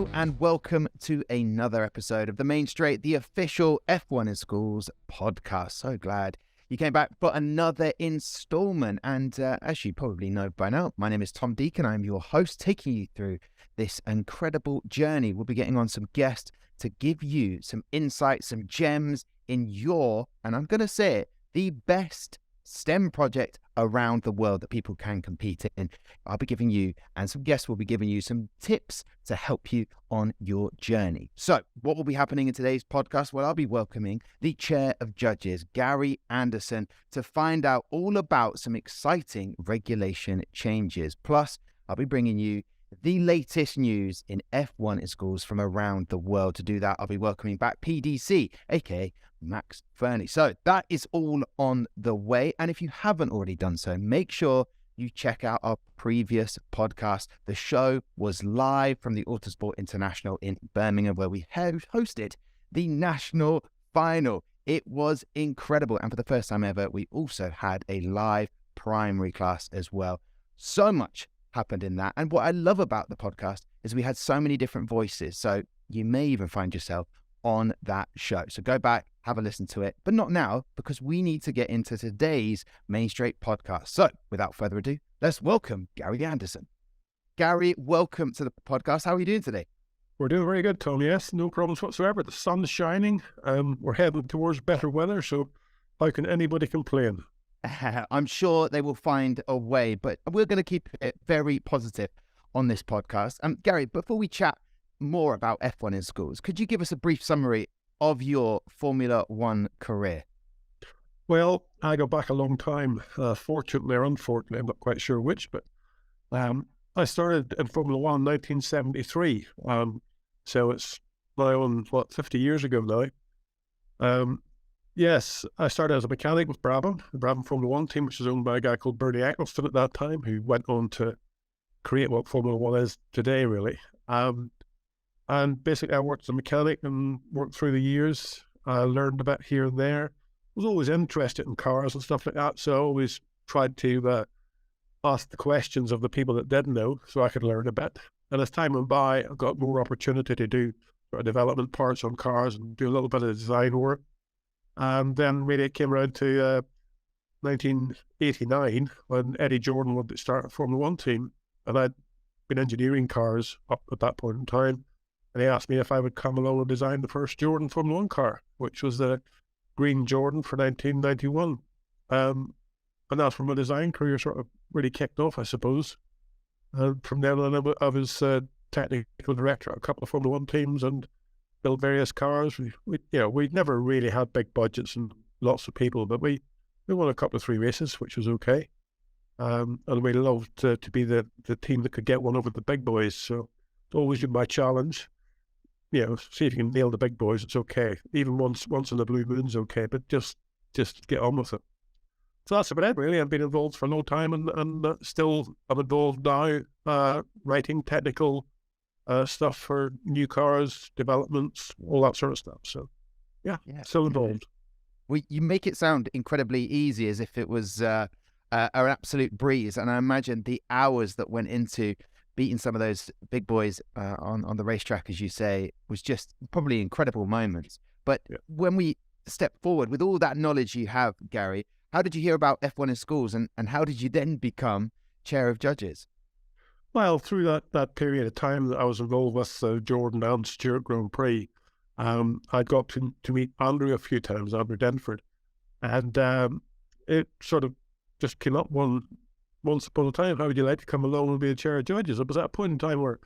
Hello and welcome to another episode of The Main Straight, the official F1 in Schools podcast. So glad you came back for another installment. And as you probably know by now, my name is Tom Deacon. I'm your host, taking you through this incredible journey. We'll be getting on some guests to give you some insights, some gems in your, and I'm going to say it, the best STEM project around the world that people can compete in. I'll be giving you, and some guests will be giving you some tips to help you on your journey. So what will be happening in today's podcast? Well, I'll be welcoming the Chair of Judges, Gary Anderson, to find out all about some exciting regulation changes. Plus, I'll be bringing you the latest news in F1 in schools from around the world. To do that, I'll be welcoming back PDC, aka Max Fernie. So that is all on the way. And if you haven't already done so, make sure you check out our previous podcast. The show was live from the Autosport International in Birmingham, where we hosted the national final. It was incredible. And for the first time ever, we also had a live primary class as well. So much happened in that. And what I love about the podcast is we had so many different voices. So you may even find yourself on that show. So go back, have a listen to it, but not now, because we need to get into today's Main Straight podcast. So without further ado, let's welcome Gary Anderson. Gary, welcome to the podcast. How are you doing today? We're doing very good, Tom. Yes, no problems whatsoever. The sun's shining. We're heading towards better weather. So how can anybody complain? I'm sure they will find a way, but we're going to keep it very positive on this podcast. Gary, before we chat more about F1 in schools, could you give us a brief summary of your Formula One career? Well, I go back a long time, fortunately or unfortunately, I'm not quite sure which, but I started in Formula One in 1973. So it's now on, 50 years ago now. Yes, I started as a mechanic with Brabham, the Brabham Formula One team, which was owned by a guy called Bernie Eccleston at that time, who went on to create what Formula One is today, really. And basically I worked as a mechanic and worked through the years. I learned a bit here and there. I was always interested in cars and stuff like that, so I always tried to ask the questions of the people that didn't know so I could learn a bit. And as time went by, I got more opportunity to do sort of development parts on cars and do a little bit of design work. And then really it came around to 1989 when Eddie Jordan wanted to start a Formula One team. And I'd been engineering cars up at that point in time. And he asked me if I would come along and design the first Jordan Formula One car, which was the green Jordan for 1991. And that's where my design career sort of really kicked off, I suppose. And from then on, I was technical director at a couple of Formula One teams and built various cars. We never really had big budgets and lots of people, but we won a couple of 3 races, which was okay. And we loved to be the team that could get one over the big boys. So it's always been my challenge. See if you can nail the big boys. It's okay. Even once in the blue moon's okay, but just get on with it. So that's about it, really. I've been involved for a long time, and still I'm involved now, writing technical stuff for new cars, developments, all that sort of stuff. So, yeah. Still involved. Well, you make it sound incredibly easy, as if it was an absolute breeze. And I imagine the hours that went into beating some of those big boys on the racetrack, as you say, was just probably incredible moments. But when we step forward with all that knowledge you have, Gary, how did you hear about F1 in schools, and how did you then become Chair of Judges? Well, through that period of time that I was involved with Jordan and Stewart Grand Prix, I got to meet Andrew a few times, Andrew Denford, and it sort of just came up once upon a time. How would you like to come along and be the Chair of Judges? It was at a point in time where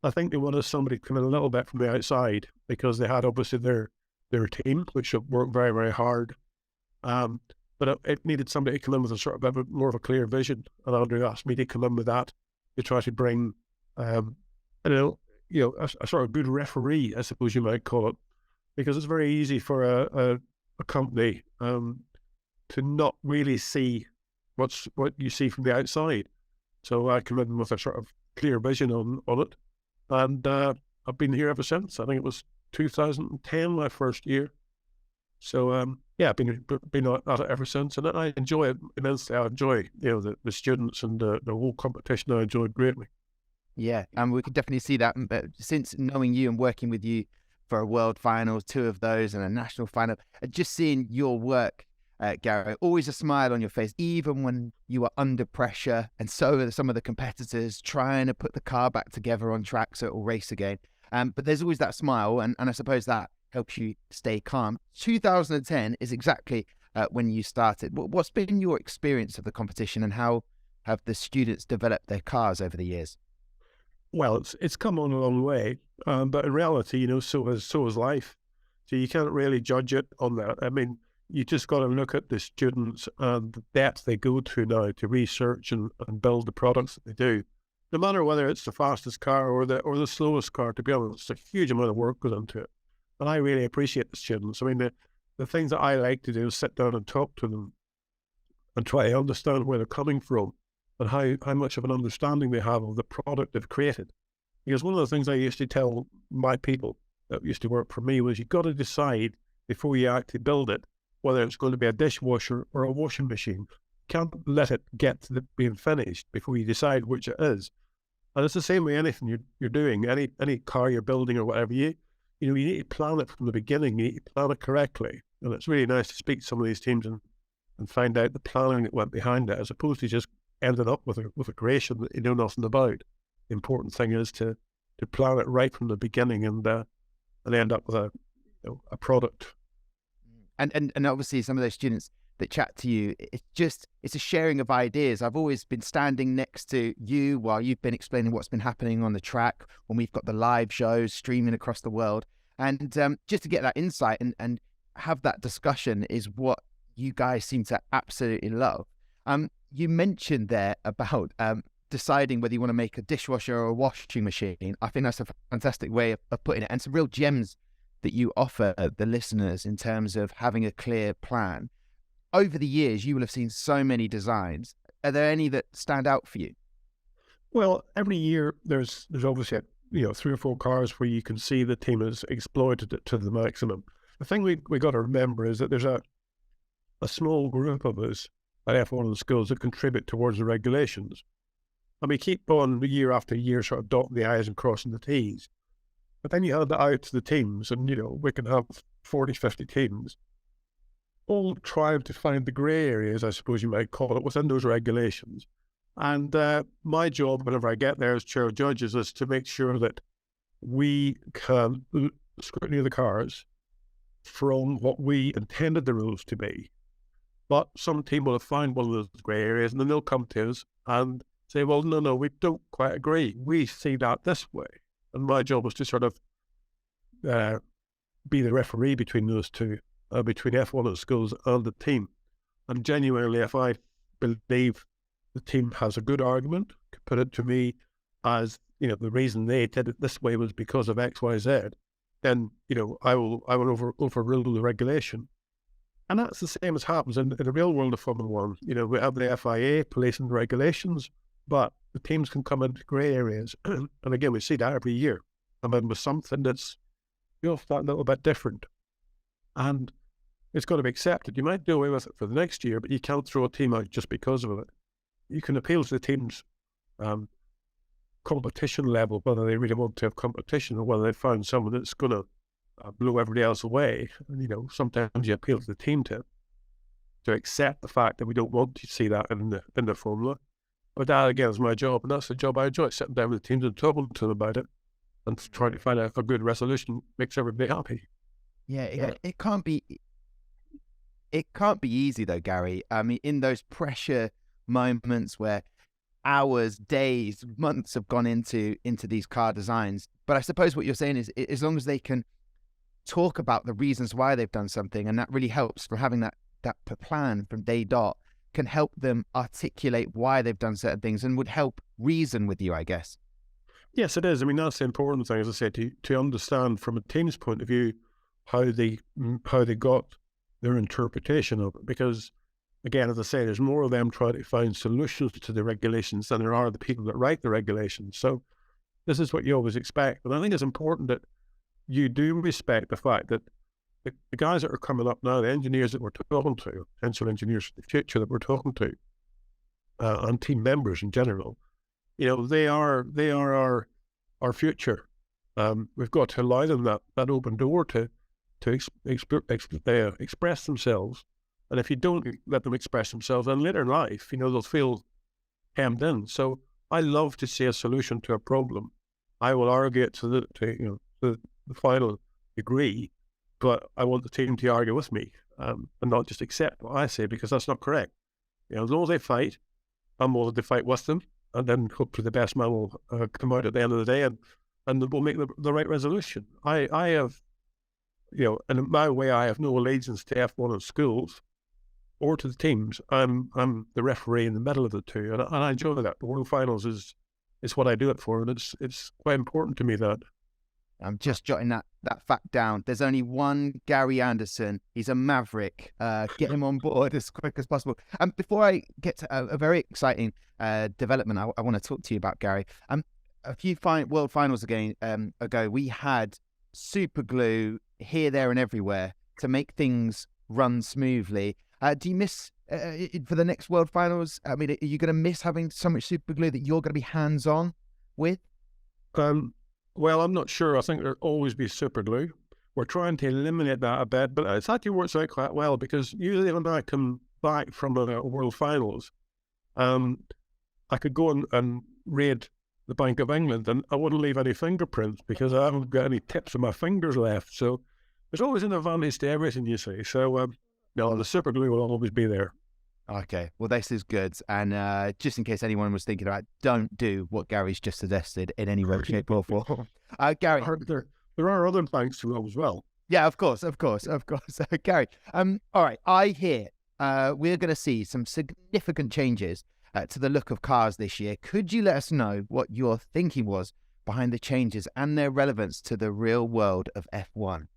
I think they wanted somebody coming a little bit from the outside, because they had obviously their team, which worked very, very hard. But it needed somebody to come in with a sort of more of a clear vision. And Andrew asked me to come in with that, to try to bring, a sort of good referee, I suppose you might call it, because it's very easy for a company to not really see what you see from the outside. So I come in with a sort of clear vision on it, and I've been here ever since. I think it was 2010, my first year. So I've been at it ever since, and I enjoy it immensely. I enjoy the students and the whole competition. I enjoy it greatly. Yeah, and we could definitely see that. But since knowing you and working with you for a world final, two of those, and a national final, just seeing your work, Gary, always a smile on your face, even when you are under pressure. And so are some of the competitors trying to put the car back together on track so it will race again. But there's always that smile, and I suppose that helps you stay calm. 2010 is exactly when you started. What's been your experience of the competition, and how have the students developed their cars over the years? Well, it's come on a long way, but in reality, so is life. So you can't really judge it on that. I mean, you just got to look at the students and the depth they go to now to research and build the products that they do. No matter whether it's the fastest car or the slowest car, to be honest, it's a huge amount of work goes into it. And I really appreciate the students. I mean, the things that I like to do is sit down and talk to them and try to understand where they're coming from and how much of an understanding they have of the product they've created. Because one of the things I used to tell my people that used to work for me was you've got to decide before you actually build it whether it's going to be a dishwasher or a washing machine. You can't let it get to being finished before you decide which it is. And it's the same way anything you're doing, any car you're building or whatever, you need to plan it from the beginning. You need to plan it correctly. And it's really nice to speak to some of these teams and find out the planning that went behind it, as opposed to just ending up with a creation that you know nothing about. The important thing is to plan it right from the beginning and end up with a product. And obviously some of those students that chat to you, it's a sharing of ideas. I've always been standing next to you while you've been explaining what's been happening on the track when we've got the live shows streaming across the world. And just to get that insight and have that discussion is what you guys seem to absolutely love. You mentioned there about deciding whether you want to make a dishwasher or a washing machine. I think that's a fantastic way of putting it, and some real gems that you offer the listeners in terms of having a clear plan. Over the years, you will have seen so many designs. Are there any that stand out for you? Well, every year there's obviously 3 or 4 cars where you can see the team has exploited it to the maximum. The thing we got to remember is that there's a small group of us at F1 schools that contribute towards the regulations. And we keep on year after year sort of dotting the I's and crossing the T's. But then you hand that out to the teams and, we can have 40, 50 teams all trying to find the grey areas, I suppose you might call it, within those regulations. And my job, whenever I get there as chair of judges, is to make sure that we can scrutiny of the cars from what we intended the rules to be. But some team will have found one of those grey areas and then they'll come to us and say, well, no, we don't quite agree. We see that this way. And my job is to sort of be the referee between those two, between F1 at schools and the team. And genuinely, if I believe the team has a good argument, put it to me as, the reason they did it this way was because of X, Y, Z, then, I will overrule the regulation. And that's the same as happens in the real world of Formula One. We have the FIA policing the regulations, but the teams can come into grey areas. And again, we see that every year. I mean, with something that's, that little bit different. And it's got to be accepted. You might do away with it for the next year, but you can't throw a team out just because of it. You can appeal to the team's competition level, whether they really want to have competition or whether they find someone that's going to blow everybody else away. And, sometimes you appeal to the team to accept the fact that we don't want to see that in the formula. But that, again, is my job, and that's the job I enjoy, sitting down with the teams and talking to them about it and trying to find a good resolution makes everybody happy. Yeah, it can't be easy though, Gary. I mean, in those pressure moments where hours, days, months have gone into these car designs. But I suppose what you're saying is, as long as they can talk about the reasons why they've done something, and that really helps from having that plan from day dot, can help them articulate why they've done certain things and would help reason with you, I guess. Yes, it is. I mean, that's the important thing, as I said, to understand from a team's point of view how they got their interpretation of it. Because, again, as I say, there's more of them trying to find solutions to the regulations than there are the people that write the regulations. So this is what you always expect. But I think it's important that you do respect the fact that the guys that are coming up now, the engineers that we're talking to, potential engineers for the future that we're talking to, and team members in general, They are our future. We've got to allow them that open door to express themselves. And if you don't let them express themselves, then later in life, they'll feel hemmed in. So I love to see a solution to a problem. I will argue it to the final degree, but I want the team to argue with me and not just accept what I say, because that's not correct. As long as they fight, I'm willing to fight with them, and then hopefully the best man will come out at the end of the day, and we'll make the right resolution. I have, in my way, I have no allegiance to F1 in schools or to the teams. I'm the referee in the middle of the two, and I enjoy that. The World Finals is what I do it for, and it's quite important to me that. I'm just jotting that fact down. There's only one Gary Anderson. He's a maverick. Get him on board as quick as possible. And before I get to a very exciting development, I want to talk to you about, Gary. A few World Finals ago, we had super glue here, there, and everywhere to make things run smoothly. Do you miss for the next World Finals? I mean, are you going to miss having so much super glue that you're going to be hands-on with? Well, I'm not sure. I think there'll always be super glue. We're trying to eliminate that a bit, but it's actually works out quite well, because usually when I come back from the World Finals, I could go and raid the Bank of England, and I wouldn't leave any fingerprints because I haven't got any tips of my fingers left. So there's always an advantage to everything, you see. So no, the super glue will always be there. Okay, well, this is good. And just in case anyone was thinking about, don't do what Gary's just suggested in any way, shape, or form. Gary, there are other banks to go as well. Yeah, of course. Gary, all right, I hear we're going to see some significant changes to the look of cars this year. Could you let us know what your thinking was behind the changes and their relevance to the real world of F1?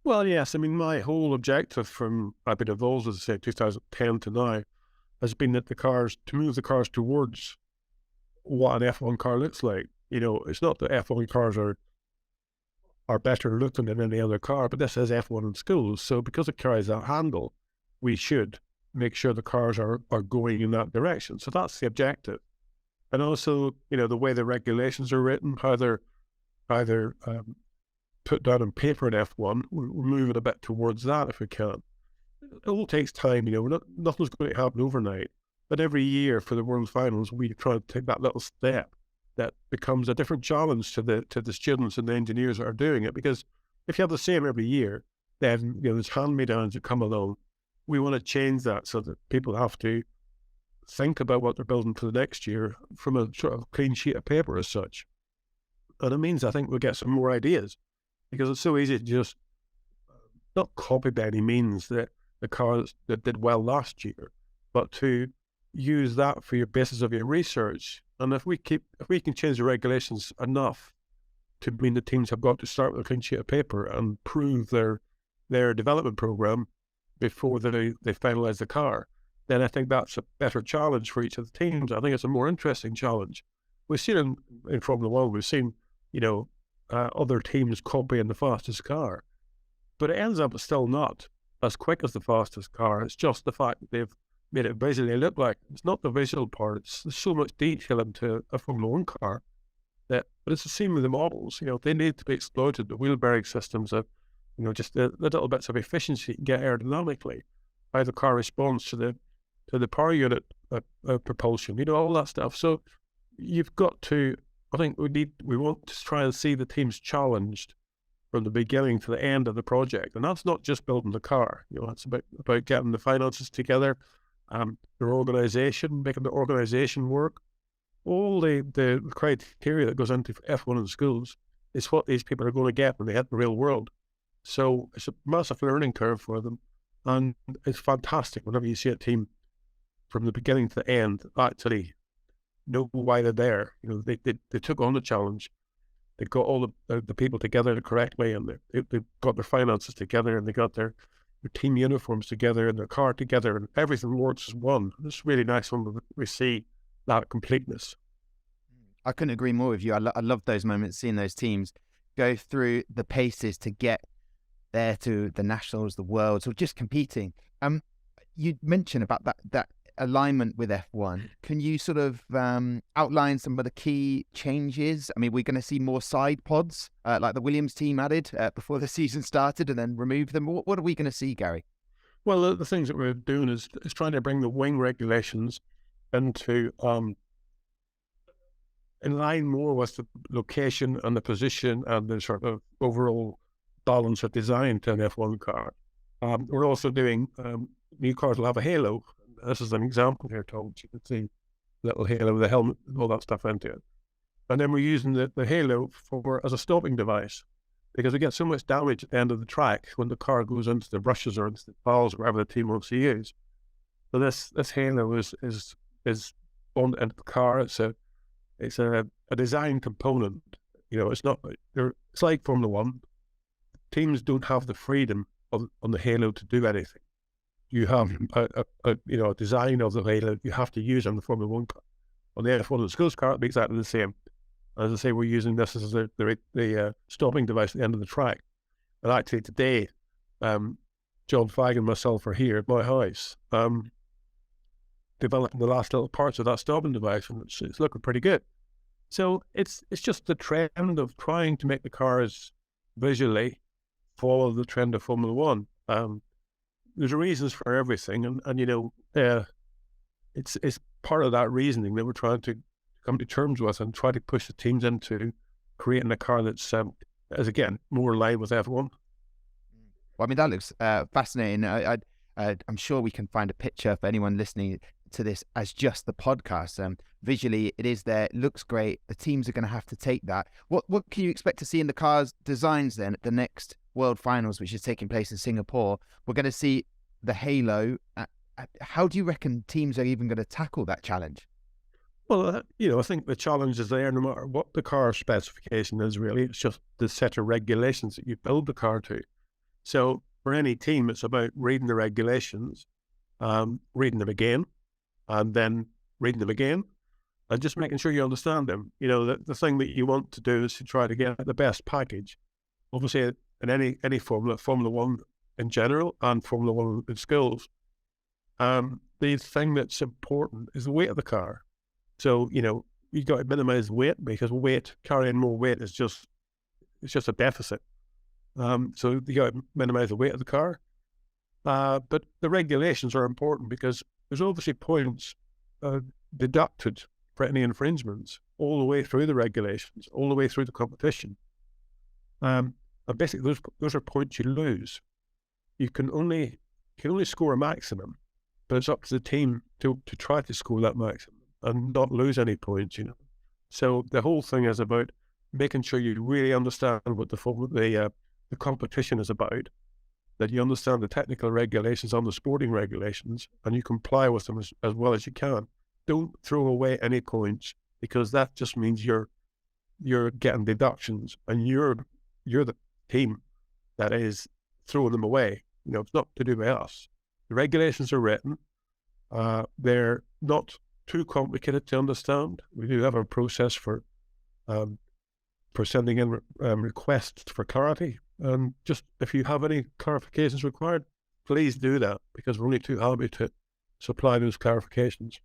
Well, yes. I mean, my whole objective from I've been involved, as I say, 2010 to now, has been that to move the cars towards what an F1 car looks like. It's not that F1 cars are better looking than any other car, but this is F1 in schools. So because it carries that handle, we should make sure the cars are going in that direction. So that's the objective. And also, the way the regulations are written, how they're either put down on paper in F1, we're moving a bit towards that if we can. It all takes time, nothing's going to happen overnight. But every year for the World Finals, we try to take that little step that becomes a different challenge to the students and the engineers that are doing it. Because if you have the same every year, then there's hand-me-downs that come along. We want to change that so that people have to think about what they're building for the next year from a sort of clean sheet of paper as such. And it means I think we'll get some more ideas, because it's so easy to just not copy by any means the cars that did well last year, but to use that for your basis of your research. And if we can change the regulations enough to mean the teams have got to start with a clean sheet of paper and prove their development program before they finalize the car, then I think that's a better challenge for each of the teams. I think it's a more interesting challenge. We've seen in Formula One, we've seen, other teams copying the fastest car, but it ends up still not as quick as the fastest car. It's just the fact that they've made it visually look like. It's not the visual part. There's so much detail into a Formula One car but it's the same with the models. They need to be exploited. The wheel bearing systems of, just the little bits of efficiency you can get aerodynamically, how the car responds to the power unit propulsion, all that stuff. So you've got to, I think we want to try and see the teams challenged from the beginning to the end of the project. And that's not just building the car. It's about getting the finances together, their organization, making the organization work. All the criteria that goes into F1 in schools is what these people are going to get when they hit the real world. So it's a massive learning curve for them. And it's fantastic whenever you see a team from the beginning to the end actually know why they're there. They took on the challenge. They got all the people together correctly, and they got their finances together, and they got their team uniforms together and their car together, and everything works as one. It's really nice when we see that completeness. I couldn't agree more with you. I love those moments, seeing those teams go through the paces to get there to the nationals, the worlds, or just competing. You mentioned about that alignment with F1. Can you sort of outline some of the key changes? I mean, we're going to see more side pods like the Williams team added before the season started and then remove them. What are we going to see, Gary? Well, the things that we're doing is trying to bring the wing regulations into in line more with the location and the position and the sort of overall balance of design to an F1 car. We're also doing new cars will have a halo. This is an example here, Tom. You can see little halo with the helmet and all that stuff into it. And then we're using the halo as a stopping device, because we get so much damage at the end of the track when the car goes into the brushes or into the piles or whatever the team wants to use. So this halo is on into the car. It's a design component. You know, it's like Formula One. Teams don't have the freedom on the halo to do anything. You have a design of the halo you have to use on the Formula One car. On the F1 and schools car, it'll be exactly the same. As I say, we're using this as the stopping device at the end of the track. And actually today, John Fagg and myself are here at my house, developing the last little parts of that stopping device, and it's looking pretty good. So it's just the trend of trying to make the cars visually follow the trend of Formula One. There's reasons for everything, and you know, it's part of that reasoning that we're trying to come to terms with and try to push the teams into creating a car that's is again more in line with F1. Well, I mean, that looks fascinating. I'm sure we can find a picture for anyone listening to this as just the podcast. Visually, it is there. It looks great. The teams are going to have to take that. What can you expect to see in the car's designs then at the next World Finals, which is taking place in Singapore? We're going to see the halo. How do you reckon teams are even going to tackle that challenge? Well, you know, I think the challenge is there no matter what the car specification is, really. It's just the set of regulations that you build the car to. So for any team, it's about reading the regulations, reading them again, and then reading them again, and just making sure you understand them. You know, the thing that you want to do is to try to get the best package. Obviously, in any Formula One in general, and Formula One in schools, the thing that's important is the weight of the car. So, you know, you've got to minimize weight, because carrying more weight it's just a deficit. So you got to minimize the weight of the car. But the regulations are important because there's obviously points deducted for any infringements all the way through the regulations, all the way through the competition. And basically those are points you lose. You can only score a maximum, but it's up to the team to try to score that maximum and not lose any points, you know. So the whole thing is about making sure you really understand what the competition is about, that you understand the technical regulations on the sporting regulations, and you comply with them as well as you can. Don't throw away any points, because that just means you're getting deductions, and you're the team that is throwing them away. You know, it's not to do with us. The regulations are written. They're not too complicated to understand. We do have a process for sending in requests for clarity. Just if you have any clarifications required, please do that, because we're only too happy to supply those clarifications.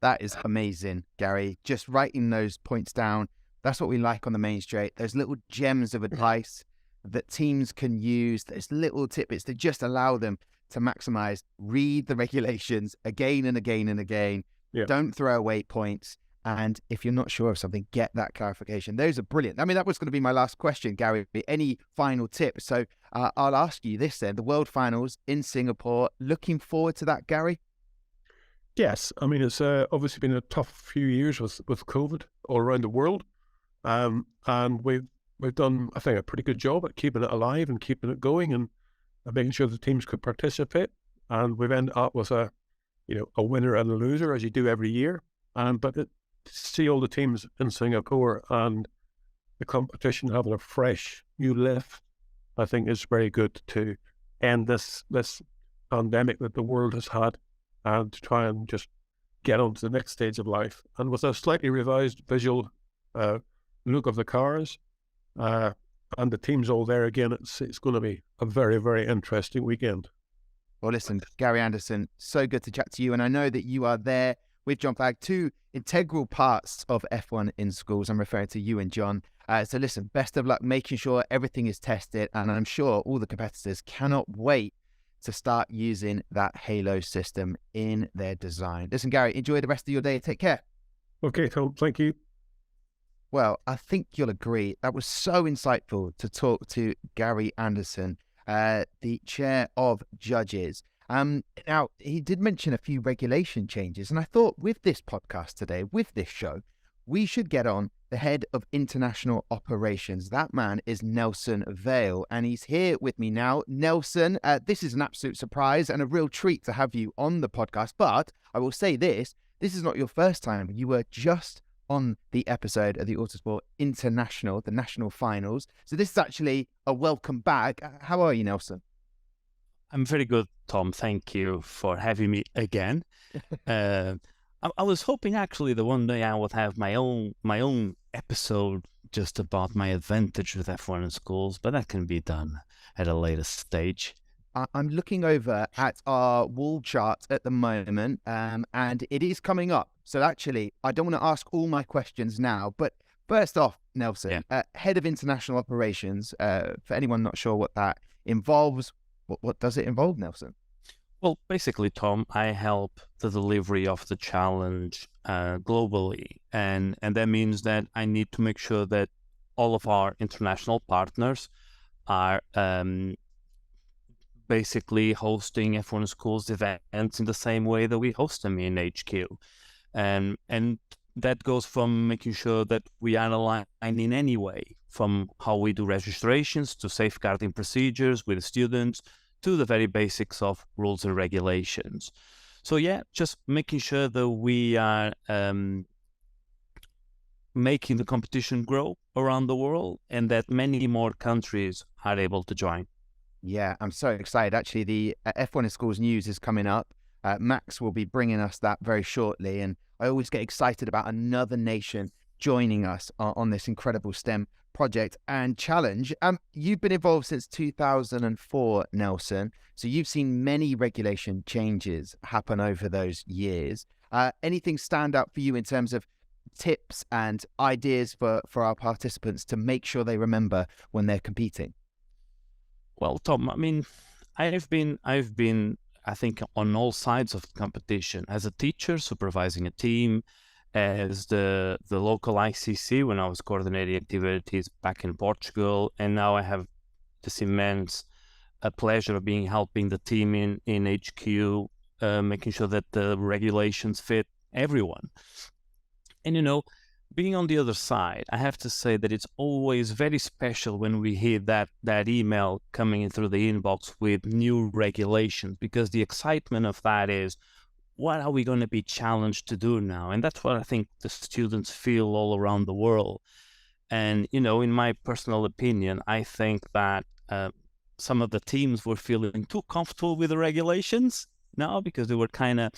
That is amazing, Gary. Just writing those points down. That's what we like on the main straight. Those little gems of advice that teams can use. There's little tidbits that just allow them to maximize. Read the regulations again and again and again. Yeah. Don't throw away points. And if you're not sure of something, get that clarification. Those are brilliant. I mean, that was going to be my last question, Gary. Any final tips? So I'll ask you this then. The World Finals in Singapore. Looking forward to that, Gary? Yes. I mean, it's obviously been a tough few years with COVID all around the world. And we've done, I think, a pretty good job at keeping it alive and keeping it going and making sure the teams could participate. And we've ended up with a winner and a loser, as you do every year. But to see all the teams in Singapore and the competition having a fresh new lift, I think is very good to end this pandemic that the world has had, and to try and just get on to the next stage of life. And with a slightly revised visual look of the cars, and the teams all there again, it's going to be a very, very interesting weekend. Well, listen, Gary Anderson, so good to chat to you. And I know that you are there with John Flagg, two integral parts of F1 in schools. I'm referring to you and John. So listen, best of luck making sure everything is tested. And I'm sure all the competitors cannot wait to start using that Halo system in their design. Listen, Gary, enjoy the rest of your day. Take care. Okay, Tom, thank you. Well, I think you'll agree that was so insightful to talk to Gary Anderson, the chair of judges. Now, he did mention a few regulation changes, and I thought with this podcast today, with this show, we should get on the head of international operations. That man is Nelson Vale, and he's here with me now. Nelson, this is an absolute surprise and a real treat to have you on the podcast, but I will say this is not your first time. You were just on the episode of the Autosport International, the national finals. So this is actually a welcome back. How are you, Nelson? I'm very good, Tom. Thank you for having me again. I was hoping actually that one day I would have my own episode just about my advantage with F1 in schools, but that can be done at a later stage. I'm looking over at our wall chart at the moment, and it is coming up. So actually, I don't want to ask all my questions now, but first off, Nelson, head of international operations, for anyone not sure what that involves, what does it involve, Nelson? Well, basically, Tom, I help the delivery of the challenge globally, and that means that I need to make sure that all of our international partners are basically hosting F1 schools events in the same way that we host them in HQ. And that goes from making sure that we are aligned in any way, from how we do registrations to safeguarding procedures with students to the very basics of rules and regulations. So yeah, just making sure that we are making the competition grow around the world and that many more countries are able to join. Yeah, I'm so excited. Actually, the F1 in Schools news is coming up. Max will be bringing us that very shortly. And I always get excited about another nation joining us on this incredible STEM project and challenge. You've been involved since 2004, Nelson. So you've seen many regulation changes happen over those years. Anything stand out for you in terms of tips and ideas for our participants to make sure they remember when they're competing? Well, Tom, I mean, I've been, I think, on all sides of the competition as a teacher, supervising a team, as the local ICC when I was coordinating activities back in Portugal, and now I have this immense pleasure of helping the team in HQ, making sure that the regulations fit everyone. And being on the other side, I have to say that it's always very special when we hear that email coming in through the inbox with new regulations, because the excitement of that is, what are we going to be challenged to do now? And that's what I think the students feel all around the world. And, in my personal opinion, I think that some of the teams were feeling too comfortable with the regulations now, because they were kind of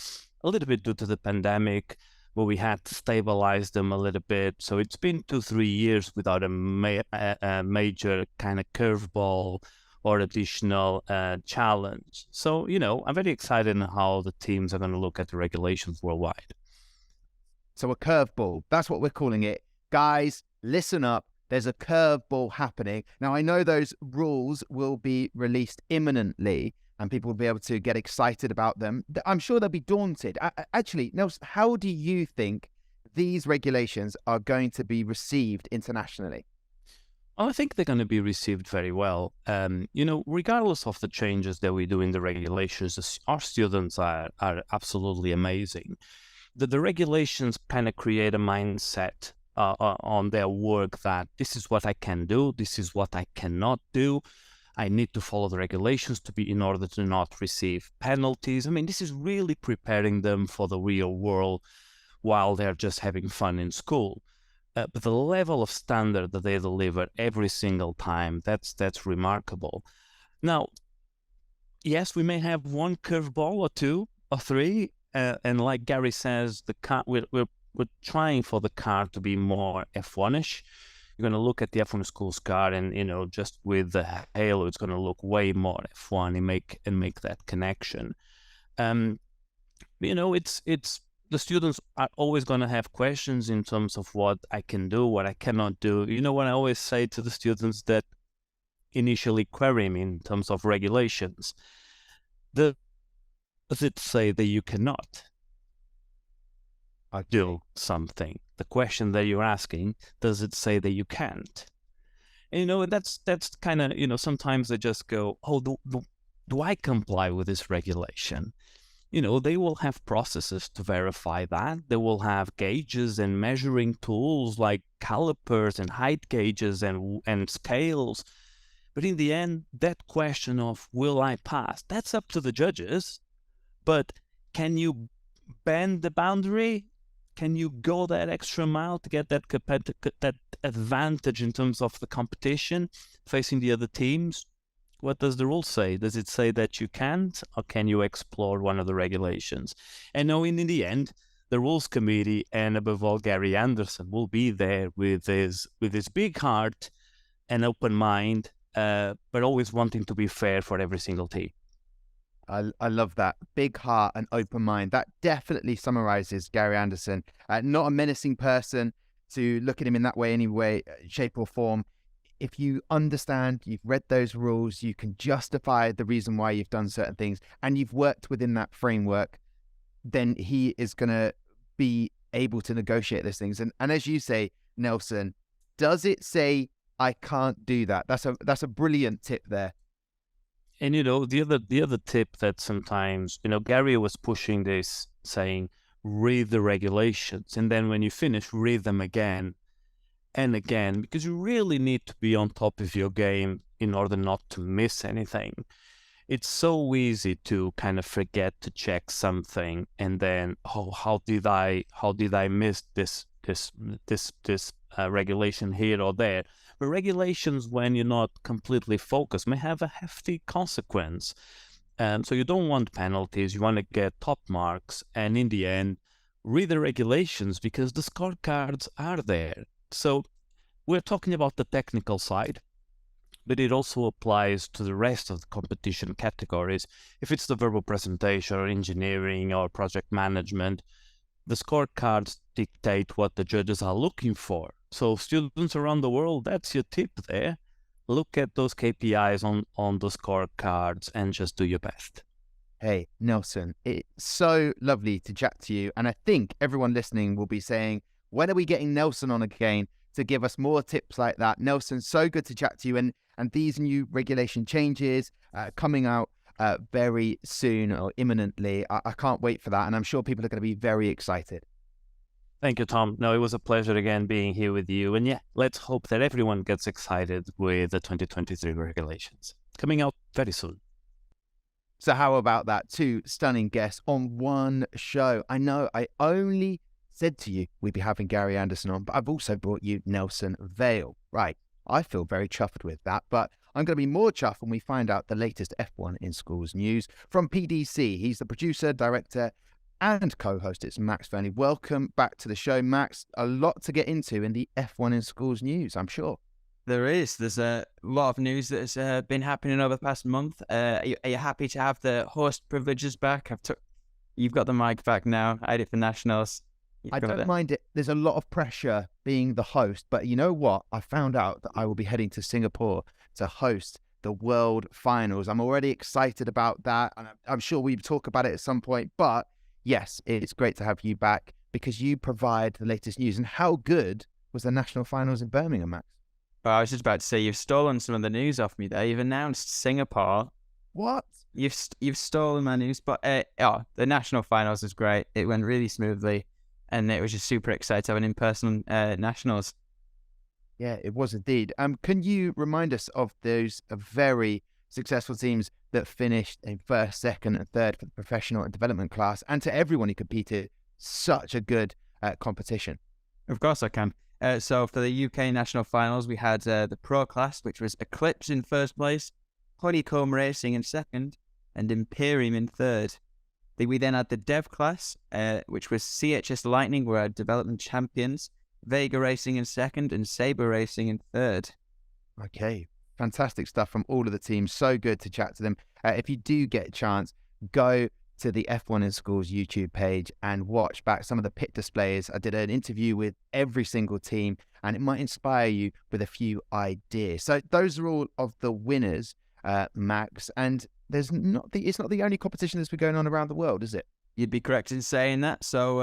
a little bit due to the pandemic, where we had to stabilize them a little bit. So it's been 2-3 years without a major kind of curveball or additional challenge. So, I'm very excited on how the teams are going to look at the regulations worldwide. So a curveball, that's what we're calling it. Guys, listen up. There's a curveball happening. Now, I know those rules will be released imminently, and people will be able to get excited about them. I'm sure they'll be daunted. Actually, Nelson, how do you think these regulations are going to be received internationally? Well, I think they're going to be received very well. Regardless of the changes that we do in the regulations, our students are absolutely amazing. The regulations kind of create a mindset on their work that this is what I can do, this is what I cannot do. I need to follow the regulations in order to not receive penalties. I mean, this is really preparing them for the real world while they're just having fun in school. But the level of standard that they deliver every single time, that's remarkable. Now, yes, we may have one curveball or two or three, and like Gary says, the car we're trying for the car to be more F1-ish. going to look at the F1 Schools car, and just with the halo, it's going to look way more F1 and make that connection. It's the students are always going to have questions in terms of what I can do, what I cannot do. What I always say to the students that initially query me in terms of regulations, does it say that you cannot do something? The question that you're asking, does it say that you can't? And, that's kind of, sometimes they just go, oh, do I comply with this regulation? They will have processes to verify that. They will have gauges and measuring tools like calipers and height gauges and scales. But in the end, that question of will I pass, that's up to the judges. But can you bend the boundary? Can you go that extra mile to get that advantage in terms of the competition facing the other teams? What does the rule say? Does it say that you can't, or can you explore one of the regulations? And knowing in the end, the rules committee and above all Gary Anderson will be there with his big heart and open mind, but always wanting to be fair for every single team. I love that. Big heart and open mind. That definitely summarizes Gary Anderson. Not a menacing person to look at him in that way, any way, shape or form. If you understand, you've read those rules, you can justify the reason why you've done certain things, and you've worked within that framework, then he is going to be able to negotiate those things. And as you say, Nelson, does it say I can't do that? That's a brilliant tip there. And the other tip that sometimes Gary was pushing this, saying read the regulations, and then when you finish, read them again and again, because you really need to be on top of your game in order not to miss anything. It's so easy to kind of forget to check something, and then how did I miss this regulation here or there? But regulations, when you're not completely focused, may have a hefty consequence. So you don't want penalties. You want to get top marks. And in the end, read the regulations, because the scorecards are there. So we're talking about the technical side, but it also applies to the rest of the competition categories. If it's the verbal presentation or engineering or project management, the scorecards dictate what the judges are looking for. So students around the world, that's your tip there. Look at those KPIs on the scorecards and just do your best. Hey, Nelson, it's so lovely to chat to you. And I think everyone listening will be saying, when are we getting Nelson on again to give us more tips like that? Nelson, so good to chat to you. And these new regulation changes coming out very soon or imminently. I can't wait for that. And I'm sure people are going to be very excited. Thank you, Tom. No, it was a pleasure again being here with you. And yeah, let's hope that everyone gets excited with the 2023 regulations coming out very soon. So how about that? 2 stunning guests on one show. I know I only said to you we'd be having Gary Anderson on, but I've also brought you Nelson Vale. Right. I feel very chuffed with that, but I'm going to be more chuffed when we find out the latest F1 in Schools news from PDC. He's the producer, director, and co-host. It's Max Verney. Welcome back to the show, Max. A lot to get into in the F1 in Schools news, I'm sure. There is. There's a lot of news that has been happening over the past month. Are you happy to have the host privileges back? You've got the mic back now. I did for Nationals. I don't mind it. There's a lot of pressure being the host, but you know what? I found out that I will be heading to Singapore to host the World Finals. I'm already excited about that, and I'm sure we'll talk about it at some point. But yes, it's great to have you back because you provide the latest news. And how good was the National Finals in Birmingham, Max? Well, I was just about to say, you've stolen some of the news off me there. You've announced Singapore. What? You've stolen my news, but the National Finals was great. It went really smoothly, and it was just super exciting to have an in-person Nationals. Yeah, it was indeed. Can you remind us of those very successful teams that finished in first, second, and third for the professional and development class, and to everyone who competed? Such a good competition. Of course I can. So for the UK National Finals, we had the Pro class, which was Eclipse in first place, Honeycomb Racing in second, and Imperium in third. We then had the Dev class, which was CHS Lightning, were our development champions, Vega Racing in second, and Sabre Racing in third. Okay, fantastic stuff from all of the teams. So good to chat to them. If you do get a chance, go to the F1 in Schools YouTube page and watch back some of the pit displays. I did an interview with every single team, and it might inspire you with a few ideas. So those are all of the winners, Max. And it's not the only competition that's been going on around the world, is it? You'd be correct in saying that. So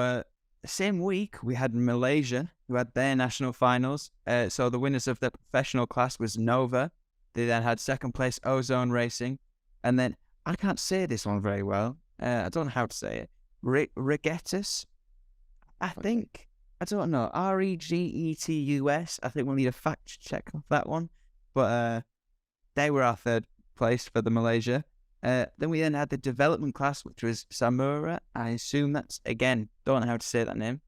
the same week, we had Malaysia, who had their national finals. So the winners of the professional class was Nova. They then had second place Ozone Racing. And then, I can't say this one very well. I don't know how to say it. Regetus, I think. I don't know. Regetus. I think we'll need a fact check of that one. But they were our third place for the Malaysia. Then we had the development class, which was Samura. I assume that's, again, don't know how to say that name.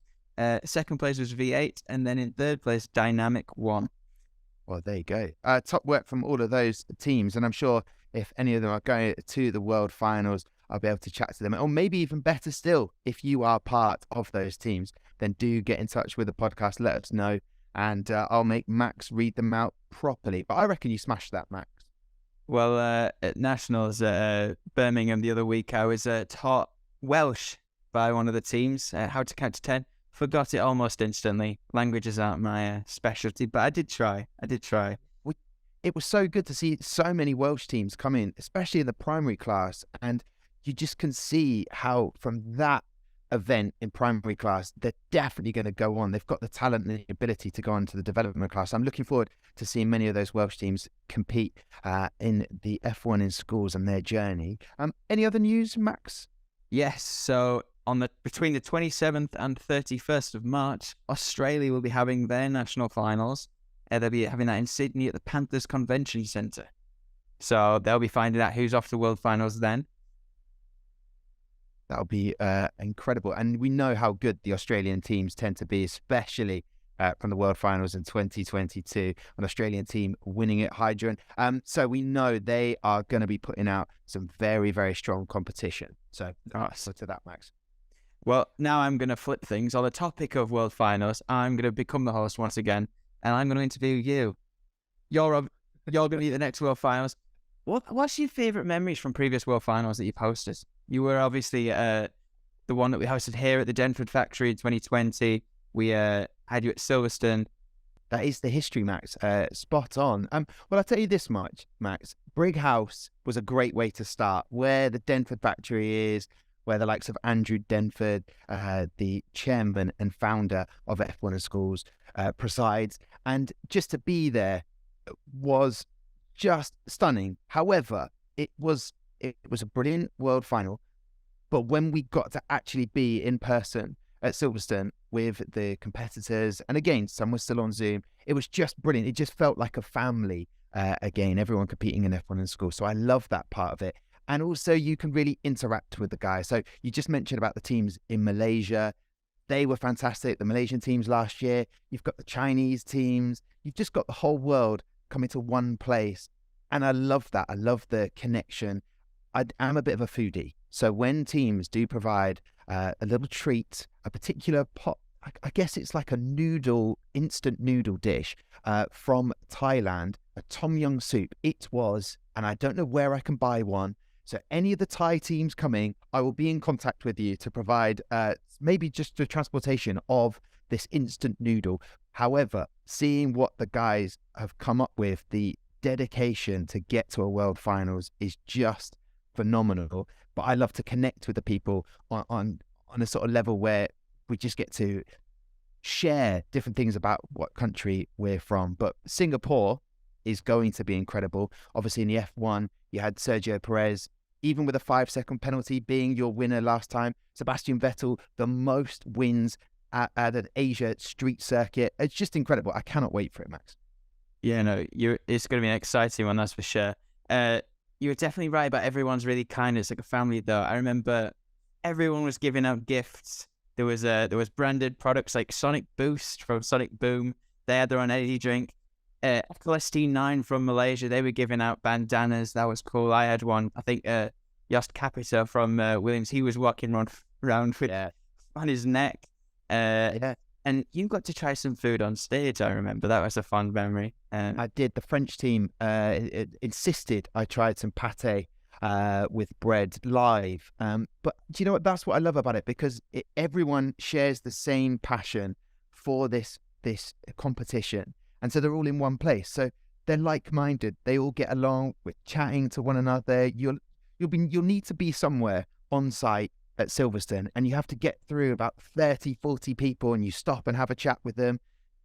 Second place was V8. And then in third place, Dynamic 1. Well, there you go. Top work from all of those teams. And I'm sure if any of them are going to the World Finals, I'll be able to chat to them. Or maybe even better still, if you are part of those teams, then do get in touch with the podcast. Let us know. And I'll make Max read them out properly. But I reckon you smashed that, Max. Well, at Nationals Birmingham the other week, I was taught Welsh by one of the teams, how to count to 10. Forgot it almost instantly. Languages aren't my specialty, but I did try. It was so good to see so many Welsh teams come in, especially in the primary class. And you just can see how from that event in primary class, they're definitely going to go on. They've got the talent and the ability to go on to the development class. I'm looking forward to seeing many of those Welsh teams compete in the F1 in Schools and their journey. Any other news, Max? Yes, so between the 27th and 31st of March, Australia will be having their national finals. They'll be having that in Sydney at the Panthers Convention Centre. So they'll be finding out who's off to World Finals then. That'll be incredible. And we know how good the Australian teams tend to be, especially from the World Finals in 2022. An Australian team winning it, Hydrogen. So we know they are going to be putting out some very, very strong competition. So to that, Max. Well, now I'm going to flip things. On the topic of World Finals, I'm going to become the host once again, and I'm going to interview you. You're going to be the next World Finals. What's your favourite memories from previous World Finals that you've hosted? You were obviously the one that we hosted here at the Denford factory in 2020. We had you at Silverstone. That is the history, Max. Spot on. Well, I'll tell you this much, Max. Brighouse was a great way to start, where the Denford factory is, where the likes of Andrew Denford, the chairman and founder of F1 in Schools, presides. And just to be there was just stunning. However, it was a brilliant world final. But when we got to actually be in person at Silverstone with the competitors, and again, some were still on Zoom, it was just brilliant. It just felt like a family again, everyone competing in F1 in School. So I love that part of it. And also you can really interact with the guys. So you just mentioned about the teams in Malaysia. They were fantastic. The Malaysian teams last year. You've got the Chinese teams. You've just got the whole world coming to one place. And I love that. I love the connection. I'm a bit of a foodie. So when teams do provide a little treat, a particular pot, I guess it's like a instant noodle dish from Thailand, a tom yum soup. It was, and I don't know where I can buy one. So any of the Thai teams coming, I will be in contact with you to provide maybe just the transportation of this instant noodle. However, seeing what the guys have come up with, the dedication to get to a world finals is just phenomenal. But I love to connect with the people on a sort of level where we just get to share different things about what country we're from. But Singapore is going to be incredible. Obviously in the F1, you had Sergio Perez, even with a 5-second penalty being your winner last time. Sebastian Vettel, the most wins at an Asia street circuit. It's just incredible. I cannot wait for it, Max. Yeah, no, it's going to be an exciting one, that's for sure. You were definitely right about everyone's really kind. It's like a family, though. I remember everyone was giving out gifts. There was branded products like Sonic Boost from Sonic Boom. They had their own energy drink. FLST9 from Malaysia, they were giving out bandanas. That was cool. I had one. I think Jost Capita from Williams, he was walking around with on his neck. And And you got to try some food on stage, I remember. That was a fond memory. I did. The French team insisted I tried some pate with bread live. But do you know what? That's what I love about it, because everyone shares the same passion for this competition. And so they're all in one place. So they're like-minded. They all get along. We're chatting to one another. You'll need to be somewhere on site at Silverstone, and you have to get through about 30, 40 people, and you stop and have a chat with them.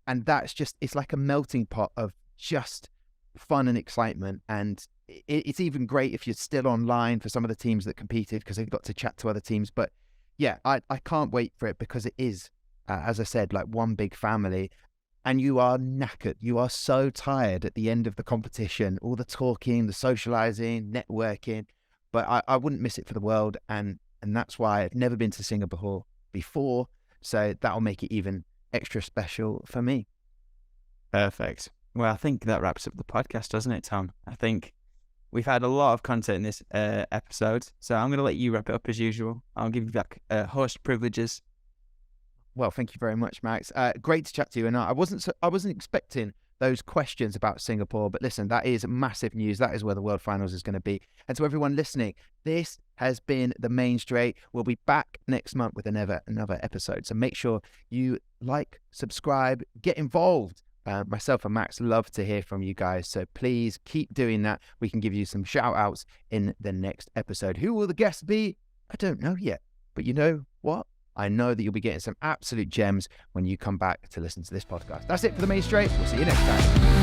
And that's just, it's like a melting pot of just fun and excitement. And it's even great if you're still online for some of the teams that competed, because they've got to chat to other teams. But yeah, I can't wait for it, because it is, as I said, like one big family. And you are knackered. You are so tired at the end of the competition, all the talking, the socializing, networking. But I wouldn't miss it for the world. And that's why I've never been to Singapore before. So that'll make it even extra special for me. Perfect. Well, I think that wraps up the podcast, doesn't it, Tom? I think we've had a lot of content in this episode. So I'm going to let you wrap it up as usual. I'll give you back host privileges. Well, thank you very much, Max. Great to chat to you. And I wasn't expecting those questions about Singapore, but listen, that is massive news. That is where the World Finals is going to be. And to everyone listening, this has been The Main Straight. We'll be back next month with another episode. So make sure you like, subscribe, get involved. Myself and Max love to hear from you guys. So please keep doing that. We can give you some shout outs in the next episode. Who will the guests be? I don't know yet. But you know what? I know that you'll be getting some absolute gems when you come back to listen to this podcast. That's it for The Main Straight. We'll see you next time.